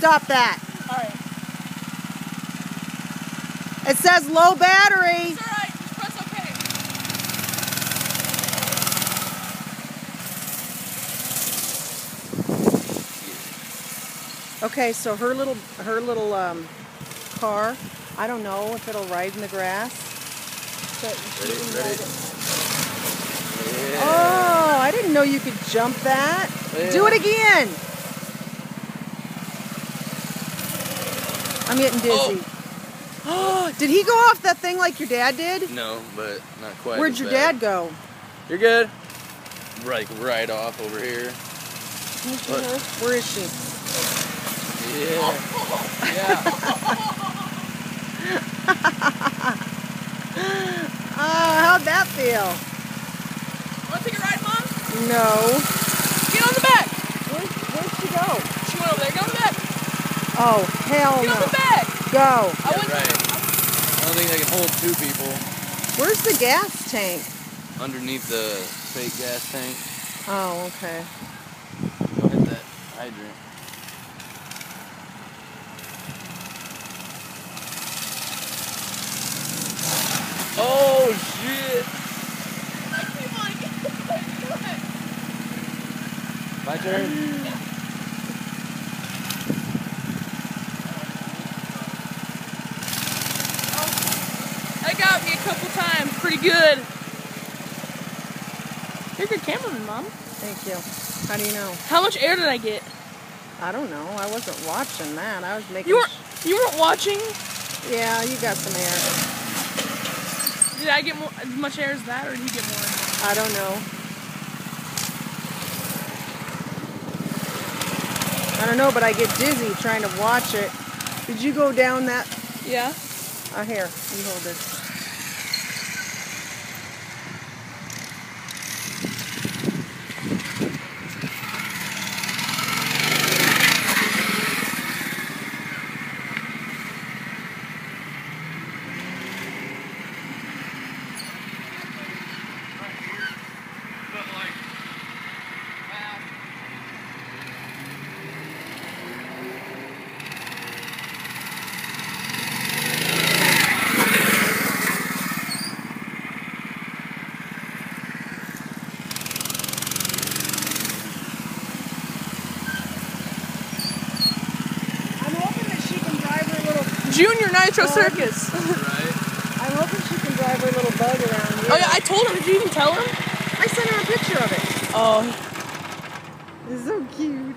stop that. All right. It says low battery. It's all right. Just press OK. Okay, so her little car, I don't know if it'll ride in the grass. But Ready? Yeah. Oh, I didn't know you could jump that. Yeah. Do it again. I'm getting dizzy. Oh, did he go off that thing like your dad did? No, but not quite. Where'd your dad go? You're good. Right off over here. Where is she? Yeah. Yeah. How'd that feel? Want to take a ride, Mom? No. Get on the back. Where'd she go? She went over there. Get on the back. Oh, hell Get no. on the back. Go. Yeah, right. I don't think they can hold two people. Where's the gas tank? Underneath the fake gas tank. Oh, okay. Go hit that hydrant. Oh shit! Come on, get My turn. That got me a couple times. Pretty good. You're a good cameraman, Mom. Thank you. How do you know? How much air did I get? I don't know. I wasn't watching that. I was making. You weren't watching? Yeah, you got some air. Did I get more, as much air as that, or did he get more? I don't know. I don't know, but I get dizzy trying to watch it. Did you go down that? Yeah. Here, you hold it. Junior Nitro Circus. Right. I'm hoping she can drive her little bug around here. Oh yeah, I told him. Did you even tell him? I sent her a picture of it. Oh. It's so cute.